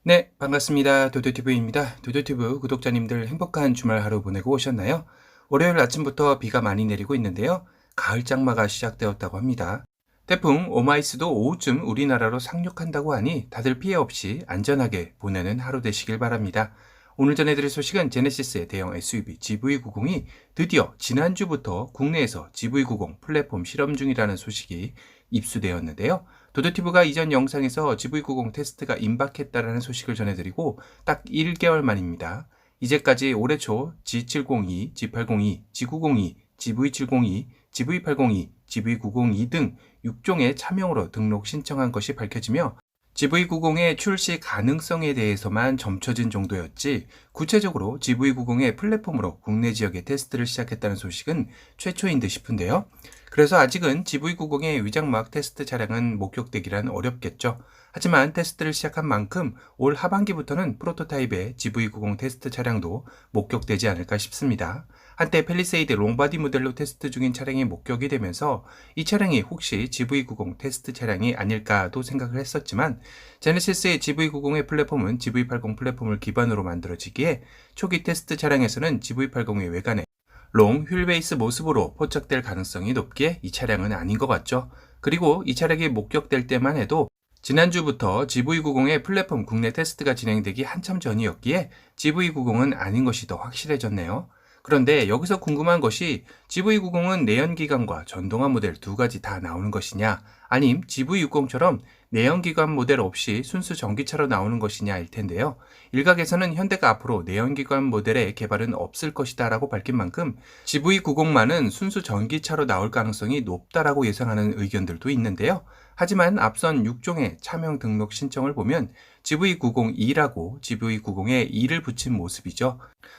네, 반갑습니다. 도도티브입니다. 도도티브 구독자님들 행복한 주말 하루 보내고 오셨나요? 월요일 아침부터 비가 많이 내리고 있는데요. 가을 장마가 시작되었다고 합니다. 태풍 오마이스도 오후쯤 우리나라로 상륙한다고 하니 다들 피해 없이 안전하게 보내는 하루 되시길 바랍니다. 오늘 전해드릴 소식은 제네시스의 대형 SUV GV90이 드디어 지난주부터 국내에서 GV90 플랫폼 실험 중이라는 소식이 입수되었는데요. 도도티브가 이전 영상에서 GV90 테스트가 임박했다라는 소식을 전해드리고 딱 1개월 만입니다. 이제까지 올해 초 G702, G802, G902, GV702, GV802, GV902 등 6종의 차명으로 등록 신청한 것이 밝혀지며 GV90의 출시 가능성에 대해서만 점쳐진 정도였지 구체적으로 GV90의 플랫폼으로 국내 지역에 테스트를 시작했다는 소식은 최초인 듯 싶은데요. 그래서 아직은 GV90의 위장막 테스트 차량은 목격되기란 어렵겠죠. 하지만 테스트를 시작한 만큼 올 하반기부터는 프로토타입의 GV90 테스트 차량도 목격되지 않을까 싶습니다. 한때 팰리세이드 롱바디 모델로 테스트 중인 차량이 목격이 되면서 이 차량이 혹시 GV90 테스트 차량이 아닐까도 생각을 했었지만 제네시스의 GV90의 플랫폼은 GV80 플랫폼을 기반으로 만들어지기에 초기 테스트 차량에서는 GV80의 외관에 롱 휠베이스 모습으로 포착될 가능성이 높기에 이 차량은 아닌 것 같죠. 그리고 이 차량이 목격될 때만 해도 지난주부터 GV90의 플랫폼 국내 테스트가 진행되기 한참 전이었기에 GV90은 아닌 것이 더 확실해졌네요. 그런데 여기서 궁금한 것이 GV90은 내연기관과 전동화 모델 두 가지 다 나오는 것이냐, 아님 GV60처럼 내연기관 모델 없이 순수 전기차로 나오는 것이냐일 텐데요. 일각에서는 현대가 앞으로 내연기관 모델의 개발은 없을 것이다 라고 밝힌 만큼 GV90만은 순수 전기차로 나올 가능성이 높다라고 예상하는 의견들도 있는데요. 하지만 앞선 6종의 차명 등록 신청을 보면 GV90E라고 GV90에 2를 붙인 모습이죠.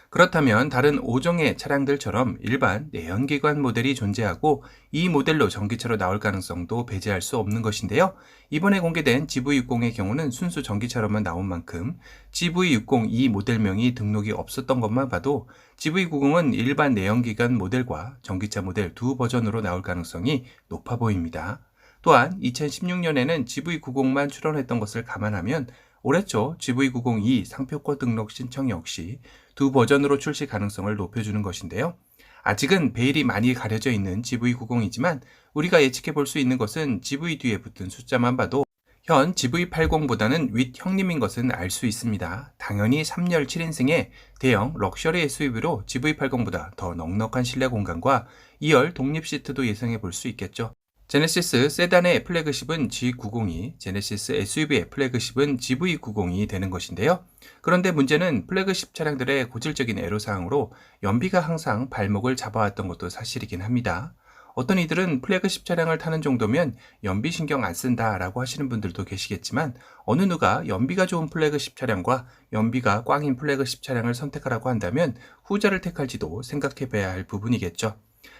그렇다면 다른 5종의 차량들처럼 일반 내연기관 모델이 존재하고 이 모델로 전기차로 나올 가능성도 배제할 수 없는 것인데요. 이번에 공개된 GV60의 경우는 순수 전기차로만 나온 만큼 GV60E 모델명이 등록이 없었던 것만 봐도 GV90은 일반 내연기관 모델과 전기차 모델 두 버전으로 나올 가능성이 높아 보입니다. 또한 2016년에는 GV90만 출원했던 것을 감안하면 올해 초 GV90E 상표권 등록 신청 역시 두 버전으로 출시 가능성을 높여주는 것인데요. 아직은 베일이 많이 가려져 있는 GV90이지만 우리가 예측해 볼 수 있는 것은 GV 뒤에 붙은 숫자만 봐도 현 GV80보다는 윗 형님인 것은 알 수 있습니다. 당연히 3열 7인승의 대형 럭셔리 SUV로 GV80보다 더 넉넉한 실내 공간과 2열 독립 시트도 예상해 볼 수 있겠죠. 제네시스 세단의 플래그십은 G90이, 제네시스 SUV의 플래그십은 GV90이 되는 것인데요. 그런데 문제는 플래그십 차량들의 고질적인 애로사항으로 연비가 항상 발목을 잡아왔던 것도 사실이긴 합니다. 어떤 이들은 플래그십 차량을 타는 정도면 연비 신경 안 쓴다 라고 하시는 분들도 계시겠지만 어느 누가 연비가 좋은 플래그십 차량과 연비가 꽝인 플래그십 차량을 선택하라고 한다면 후자를 택할지도 생각해 봐야 할 부분이겠죠.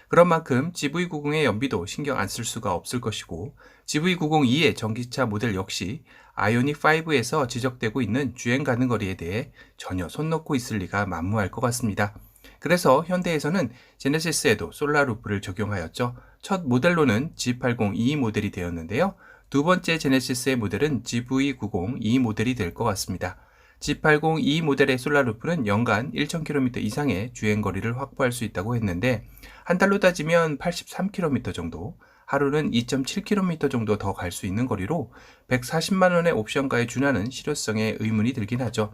그런 만큼 GV90의 연비도 신경 안 쓸 수가 없을 것이고 GV90E의 전기차 모델 역시 아이오닉5에서 지적되고 있는 주행 가능 거리에 대해 전혀 손 놓고 있을 리가 만무할 것 같습니다. 그래서 현대에서는 제네시스에도 솔라루프를 적용하였죠. 첫 모델로는 G80E 모델이 되었는데요. 두 번째 제네시스의 모델은 GV90E 모델이 될 것 같습니다. G80E 모델의 솔라루프는 연간 1000km 이상의 주행거리를 확보할 수 있다고 했는데 한 달로 따지면 83km 정도, 하루는 2.7km 정도 더 갈 수 있는 거리로 140만 원의 옵션가에 준하는 실효성에 의문이 들긴 하죠.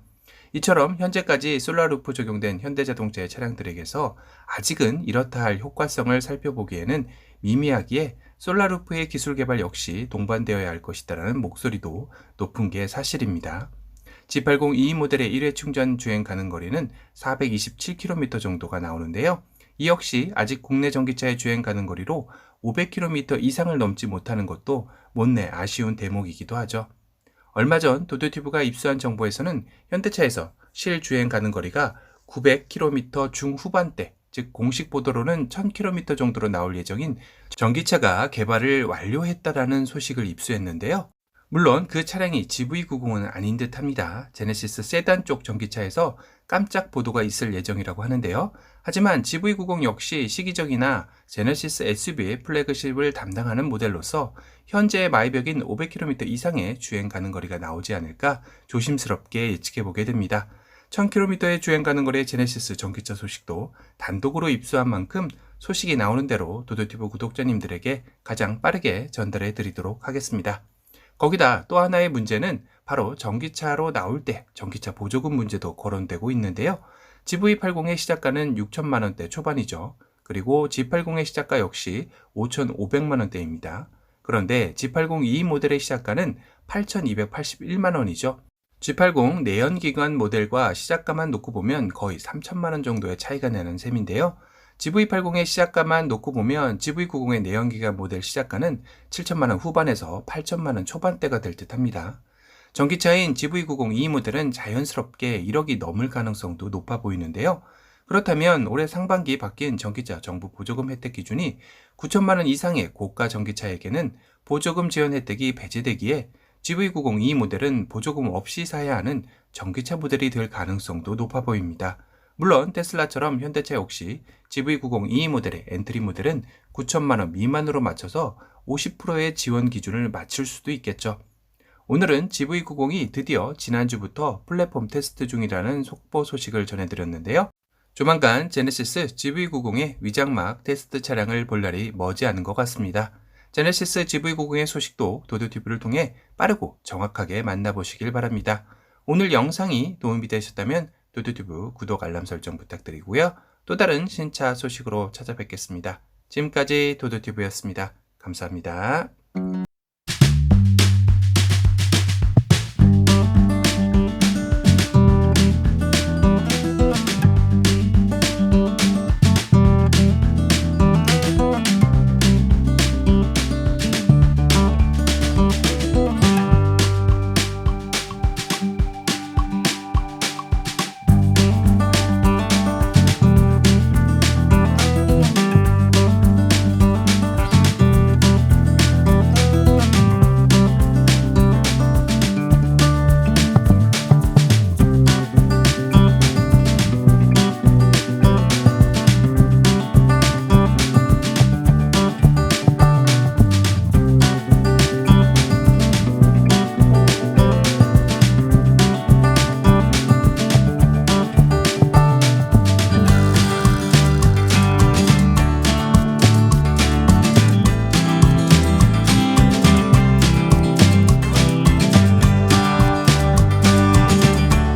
이처럼 현재까지 솔라루프 적용된 현대자동차의 차량들에게서 아직은 이렇다 할 효과성을 살펴보기에는 미미하기에 솔라루프의 기술 개발 역시 동반되어야 할 것이다라는 목소리도 높은 게 사실입니다. G80E 모델의 1회 충전 주행 가능 거리는 427km 정도가 나오는데요. 이 역시 아직 국내 전기차의 주행 가능 거리로 500km 이상을 넘지 못하는 것도 못내 아쉬운 대목이기도 하죠. 얼마 전 도도티브가 입수한 정보에서는 현대차에서 실주행 가능 거리가 900km 중후반대, 즉 공식 보도로는 1000km 정도로 나올 예정인 전기차가 개발을 완료했다라는 소식을 입수했는데요. 물론 그 차량이 GV90은 아닌 듯 합니다. 제네시스 세단 쪽 전기차에서 깜짝 보도가 있을 예정이라고 하는데요. 하지만 GV90 역시 시기적이나 제네시스 SUV의 플래그십을 담당하는 모델로서 현재 마이벽인 500km 이상의 주행 가는 거리가 나오지 않을까 조심스럽게 예측해 보게 됩니다. 1000km의 주행 가는 거리의 제네시스 전기차 소식도 단독으로 입수한 만큼 소식이 나오는 대로 도도티브 구독자님들에게 가장 빠르게 전달해 드리도록 하겠습니다. 거기다 또 하나의 문제는 바로 전기차로 나올 때 전기차 보조금 문제도 거론되고 있는데요. GV80의 시작가는 6천만 원대 초반이죠. 그리고 G80의 시작가 역시 5,500만 원대입니다. 그런데 G80 2 모델의 시작가는 8,281만 원이죠. G80 내연기관 모델과 시작가만 놓고 보면 거의 3천만 원 정도의 차이가 나는 셈인데요. GV80의 시작가만 놓고 보면 GV90의 내연기관 모델 시작가는 7천만 원 후반에서 8천만 원 초반대가 될 듯합니다. 전기차인 GV90 2 모델은 자연스럽게 1억이 넘을 가능성도 높아 보이는데요. 그렇다면 올해 상반기 바뀐 전기차 정부 보조금 혜택 기준이 9천만 원 이상의 고가 전기차에게는 보조금 지원 혜택이 배제되기에 GV90 2 모델은 보조금 없이 사야 하는 전기차 모델이 될 가능성도 높아 보입니다. 물론 테슬라처럼 현대차 역시 GV90 2 모델의 엔트리 모델은 9천만 원 미만으로 맞춰서 50%의 지원 기준을 맞출 수도 있겠죠. 오늘은 GV90이 드디어 지난주부터 플랫폼 테스트 중이라는 속보 소식을 전해드렸는데요. 조만간 제네시스 GV90의 위장막 테스트 차량을 볼 날이 머지않은 것 같습니다. 제네시스 GV90의 소식도 도도티브를 통해 빠르고 정확하게 만나보시길 바랍니다. 오늘 영상이 도움이 되셨다면 도도티브 구독 알람 설정 부탁드리고요. 또 다른 신차 소식으로 찾아뵙겠습니다. 지금까지 도도티브였습니다. 감사합니다.